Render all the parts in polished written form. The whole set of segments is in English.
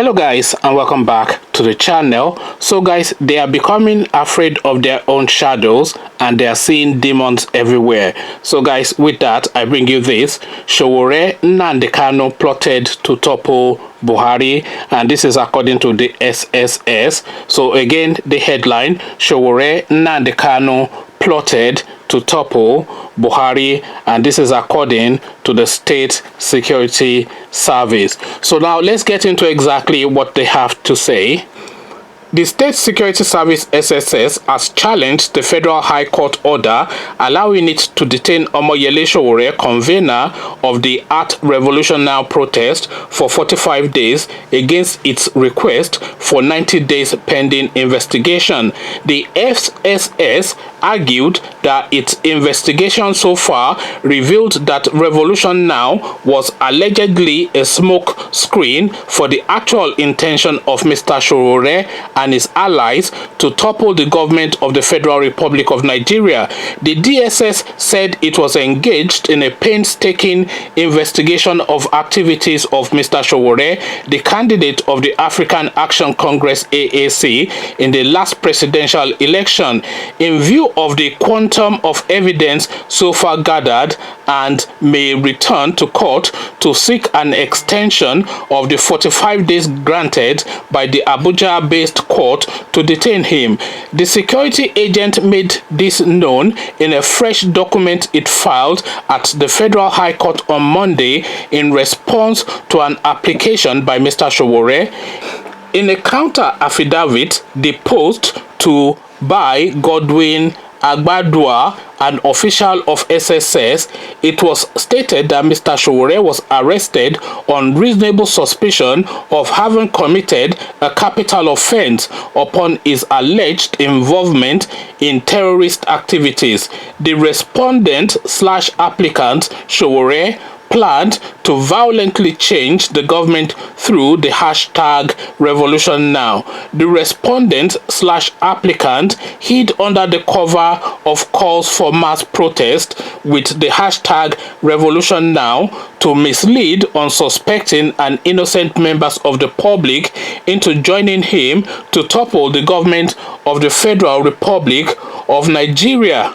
Hello guys, and welcome back to the channel. So guys, they are becoming afraid of their own shadows and they are seeing demons everywhere. So guys, with that I bring you this. Sowore Nnamdi Kanu plotted to topple Buhari, and this is according to the SSS. So again, the headline: Sowore Nnamdi Kanu plotted to topple Buhari, and this is according to the State Security Service. So now let's get into exactly what they have to say. The State Security Service SSS has challenged the Federal High Court order allowing it to detain Omoyele Sowore, convener of the Art Revolution Now protest, for 45 days against its request for 90 days pending investigation. The SSS argued that its investigation so far revealed that Revolution Now was allegedly a smoke screen for the actual intention of Mr. Sowore and his allies to topple the government of the Federal Republic of Nigeria. The DSS said it was engaged in a painstaking investigation of activities of Mr. Sowore, the candidate of the African Action Congress AAC in the last presidential election, in view of the quantum of evidence so far gathered, and may return to court to seek an extension of the 45 days granted by the Abuja-based court to detain him. The security agent made this known in a fresh document it filed at the Federal High Court on Monday in response to an application by Mr. Sowore. In a counter affidavit, the post to by Godwin Agbadua, an official of SSS, it was stated that Mr. Sowore was arrested on reasonable suspicion of having committed a capital offense upon his alleged involvement in terrorist activities. The respondent/applicant, Sowore, planned to violently change the government through the hashtag Revolution Now. The respondent/applicant hid under the cover of calls for mass protest with the hashtag Revolution Now to mislead unsuspecting and innocent members of the public into joining him to topple the government of the Federal Republic of Nigeria.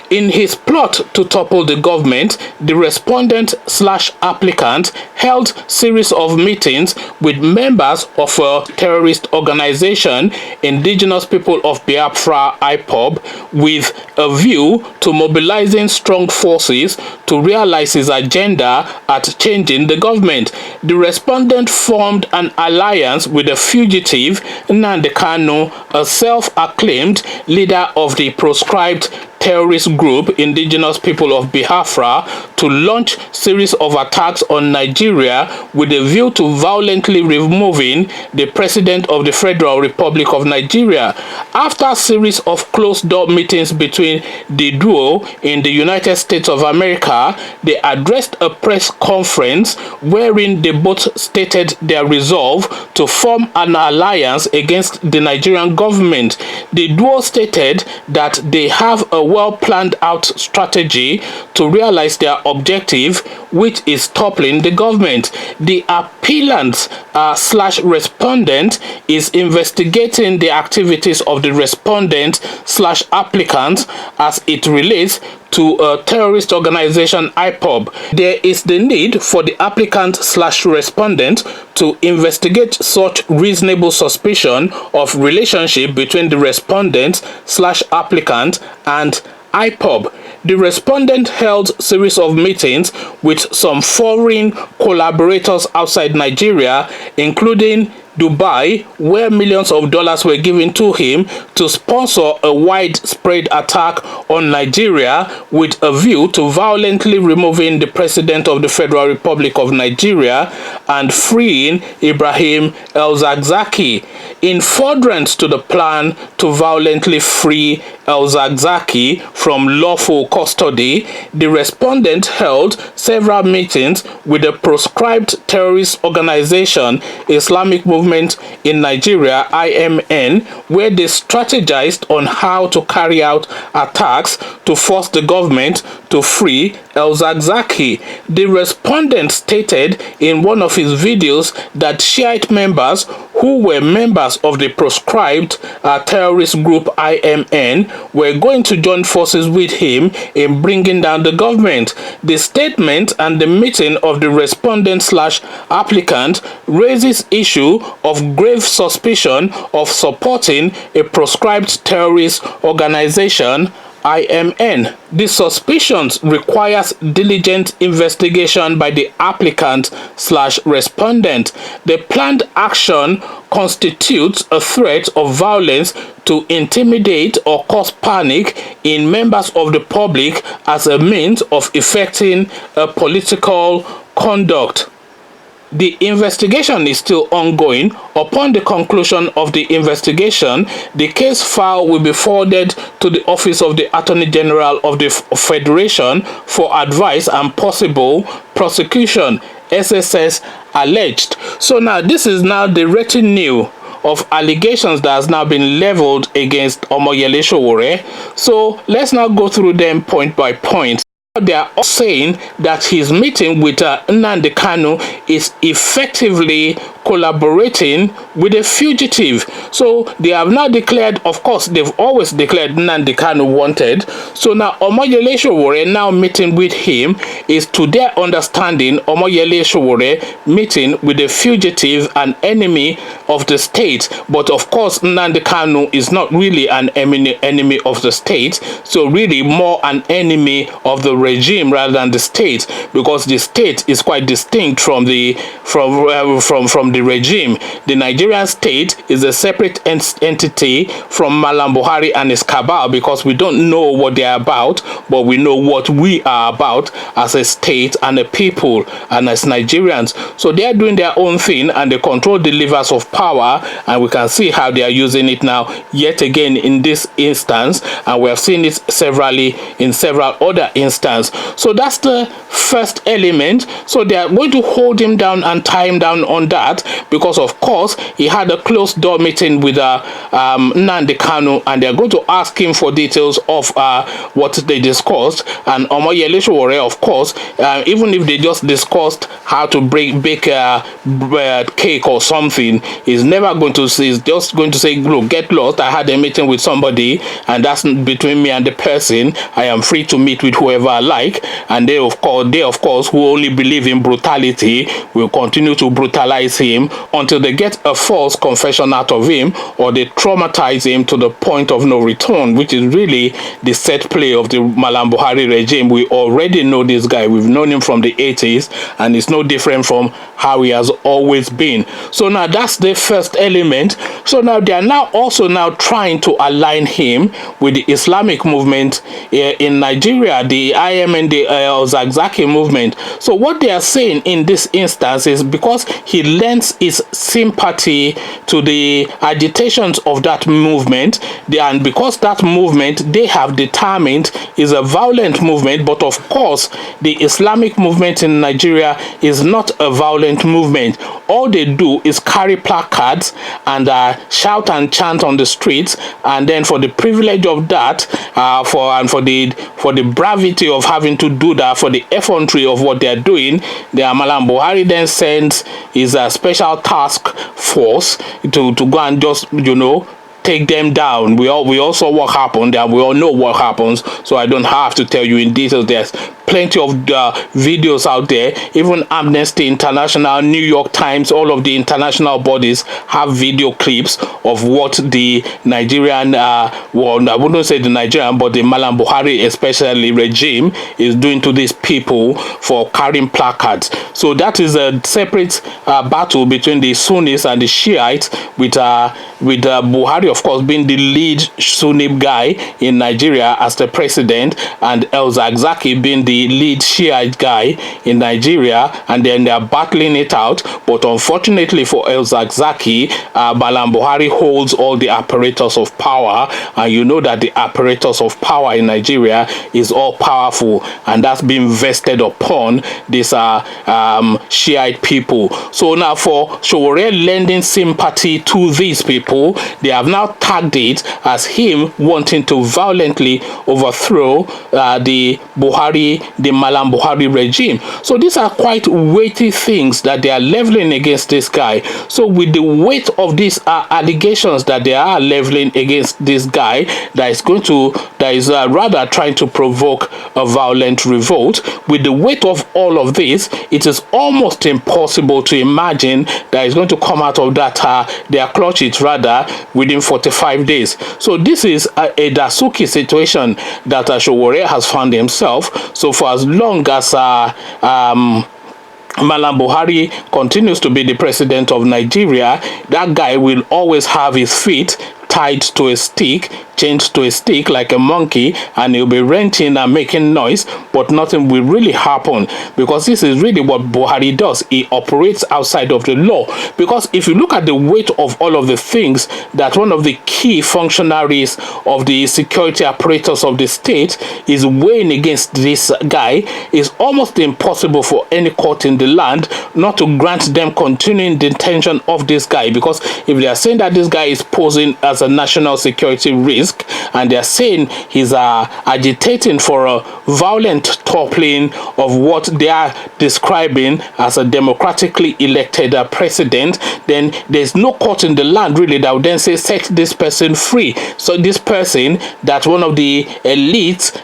In his plot to topple the government, the respondent/applicant held series of meetings with members of a terrorist organization, Indigenous People of Biafra (IPOB), with a view to mobilizing strong forces to realize his agenda at changing the government. The respondent formed an alliance with the fugitive Nnamdi Kanu, a self-acclaimed leader of the proscribed terrorist group Indigenous People of Biafra, to launch series of attacks on Nigeria with a view to violently removing the president of the Federal Republic of Nigeria. After a series of closed-door meetings between the duo in the United States of America, they addressed a press conference wherein they both stated their resolve to form an alliance against the Nigerian government. The duo stated that they have a well-planned out strategy to realize their objective, which is toppling the government. The appellant/respondent is investigating the activities of the respondent/applicant as it relates to a terrorist organization, IPOB. There is the need for the applicant/respondent to investigate such reasonable suspicion of relationship between the respondent/applicant and IPOB. The respondent held series of meetings with some foreign collaborators outside Nigeria, including Dubai, where millions of dollars were given to him to sponsor a widespread attack on Nigeria with a view to violently removing the president of the Federal Republic of Nigeria and freeing Ibrahim El-Zakzaky. In furtherance to the plan to violently free El-Zakzaky from lawful custody, the respondent held several meetings with the proscribed terrorist organization Islamic Movement in Nigeria (IMN), where they strategized on how to carry out attacks to force the government to free El-Zakzaky. The respondent stated in one of his videos that Shiite members who were members of the proscribed terrorist group IMN were going to join forces with him in bringing down the government. The statement and the meeting of the respondent/applicant raises issue of grave suspicion of supporting a proscribed terrorist organization, IMN. The suspicions requires diligent investigation by the applicant/respondent. The planned action constitutes a threat of violence to intimidate or cause panic in members of the public as a means of effecting a political conduct. The investigation is still ongoing. Upon the conclusion of the investigation, the case file will be forwarded to the Office of the Attorney General of the Federation for advice and possible prosecution, SSS alleged. So now this is now the retinue of allegations that has now been leveled against Omoyele Sowore. So let's now go through them point by point. They are all saying that his meeting with Nnamdi Kanu is effectively collaborating with a fugitive. So they have now declared, of course, they've always declared Nnamdi Kanu wanted. So now Omoyele Sowore now meeting with him is, to their understanding, Omoyele Sowore meeting with a fugitive, an enemy of the state. But of course, Nnamdi Kanu is not really an enemy of the state. So really more an enemy of the regime rather than the state, because the state is quite distinct from the regime. The Nigerian state is a separate entity from Malam Buhari and his cabal, because we don't know what they are about, but we know what we are about as a state and a people and as Nigerians. So they are doing their own thing and they control the levers of power, and we can see how they are using it now yet again in this instance, and we have seen it severally in several other instances. So that's the first element. So they are going to hold him down and tie him down on that, because of course he had a closed door meeting with Nnamdi Kanu, and they're going to ask him for details of what they discussed. And Omoyele Sowore, of course, even if they just discussed how to bake a cake or something, he's never going to say, he's just going to say, look, get lost, I had a meeting with somebody and that's between me and the person. I am free to meet with whoever I like. And they of course who only believe in brutality will continue to brutalize him until they get a false confession out of him, or they traumatize him to the point of no return, which is really the set play of the Malam Buhari regime. We already know this guy. We've known him from the 80s, and it's no different from how he has always been. So now that's the first element. So now they are now also now trying to align him with the Islamic movement in Nigeria, the IMN, the El-Zakzaky movement. So what they are saying in this instance is, because he lends his sympathy to the agitations of that movement, and because that movement they have determined is a violent movement, but of course the Islamic movement in Nigeria is not a violent movement. All they do is carry placards and shout and chant on the streets, and then for the privilege of that, for the bravity of having to do that, for the effrontery of what they are doing, the Malam Buhari then sends his special task force to go and just, you know, take them down. We all saw what happened, and we all know what happens, so I don't have to tell you in detail. There's plenty of videos out there. Even Amnesty International, New York Times, all of the international bodies have video clips of what the Nigerian, well, I wouldn't say the Nigerian, but the Malam Buhari especially regime is doing to these people for carrying placards. So that is a separate battle between the Sunnis and the Shiites, with Buhari, of course, being the lead Sunni guy in Nigeria as the president, and El-Zakzaky being the lead Shiite guy in Nigeria, and then they are battling it out. But unfortunately for El-Zakzaky, Malam Buhari holds all the apparatus of power, and you know that the apparatus of power in Nigeria is all powerful, and that's been vested upon these Shiite people. So now for Sowore lending sympathy to these people, they have now now tagged it as him wanting to violently overthrow the Malam Buhari regime. So these are quite weighty things that they are leveling against this guy. So with the weight of these allegations that they are leveling against this guy, that is rather trying to provoke a violent revolt, with the weight of all of this, it is almost impossible to imagine that it's going to come out of that their clutches rather within 45 days. So this is a Dasuki situation that Sowore has found himself. So for as long as Malam Buhari continues to be the president of Nigeria, that guy will always have his feet tied to a stick, chained to a stick like a monkey, and he'll be ranting and making noise, but nothing will really happen, because this is really what Buhari does. He operates outside of the law. Because if you look at the weight of all of the things that one of the key functionaries of the security apparatus of the state is weighing against this guy, it's almost impossible for any court in the land not to grant them continuing detention of this guy. Because if they are saying that this guy is posing as a national security risk, and they're saying he's agitating for a violent toppling of what they are describing as a democratically elected president, then there's no court in the land really that would then say set this person free. So this person that one of the elites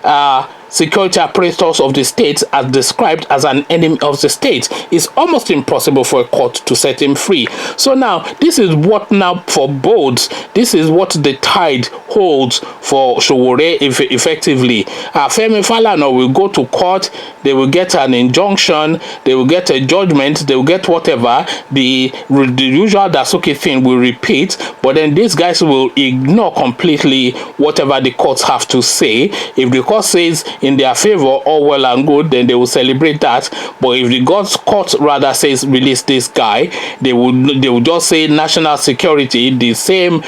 security apparatus of the state as described as an enemy of the state, is almost impossible for a court to set him free. So now this is what now forebodes, this is what the tide holds for Sowore effectively. Femi Falana will go to court, they will get an injunction, they will get a judgment, they will get whatever, the usual Dasuki thing will repeat, but then these guys will ignore completely whatever the courts have to say. If the court says in their favor, all well and good, then they will celebrate that. But if the court rather says release this guy, they will just say national security, the same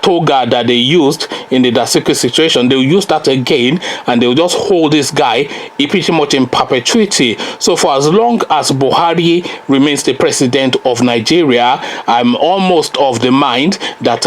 toga that they used in the Dasuki situation, they will use that again, and they will just hold this guy pretty much in perpetuity. So for as long as Buhari remains the president of Nigeria, I'm almost of the mind that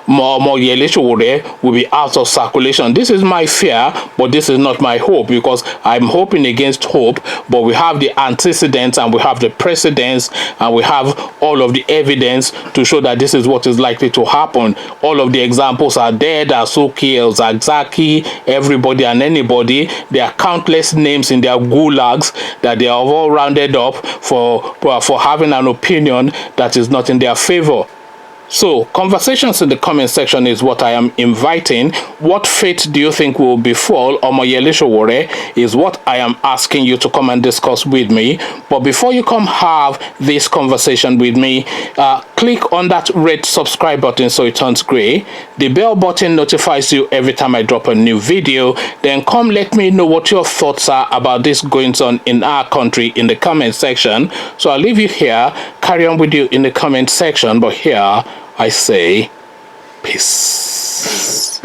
Omoyele Sowore will be out of circulation. This is my fear, but this is not my hope, because I'm hoping against hope. But we have the antecedents, and we have the precedents, and we have all of the evidence to show that this is what is likely to happen. All of the examples are there. Dasuki, El Zakzaky, everybody and anybody. There are countless names in their gulags that they have all rounded up for having an opinion that is not in their favor. So, conversations in the comment section is what I am inviting. What fate do you think will befall Omoyele Sowore is what I am asking you to come and discuss with me. But before you come have this conversation with me, click on that red subscribe button so it turns gray. The bell button notifies you every time I drop a new video. Then come let me know what your thoughts are about this goings on in our country in the comment section. So I'll leave you here, carry on with you in the comment section, but here I say peace.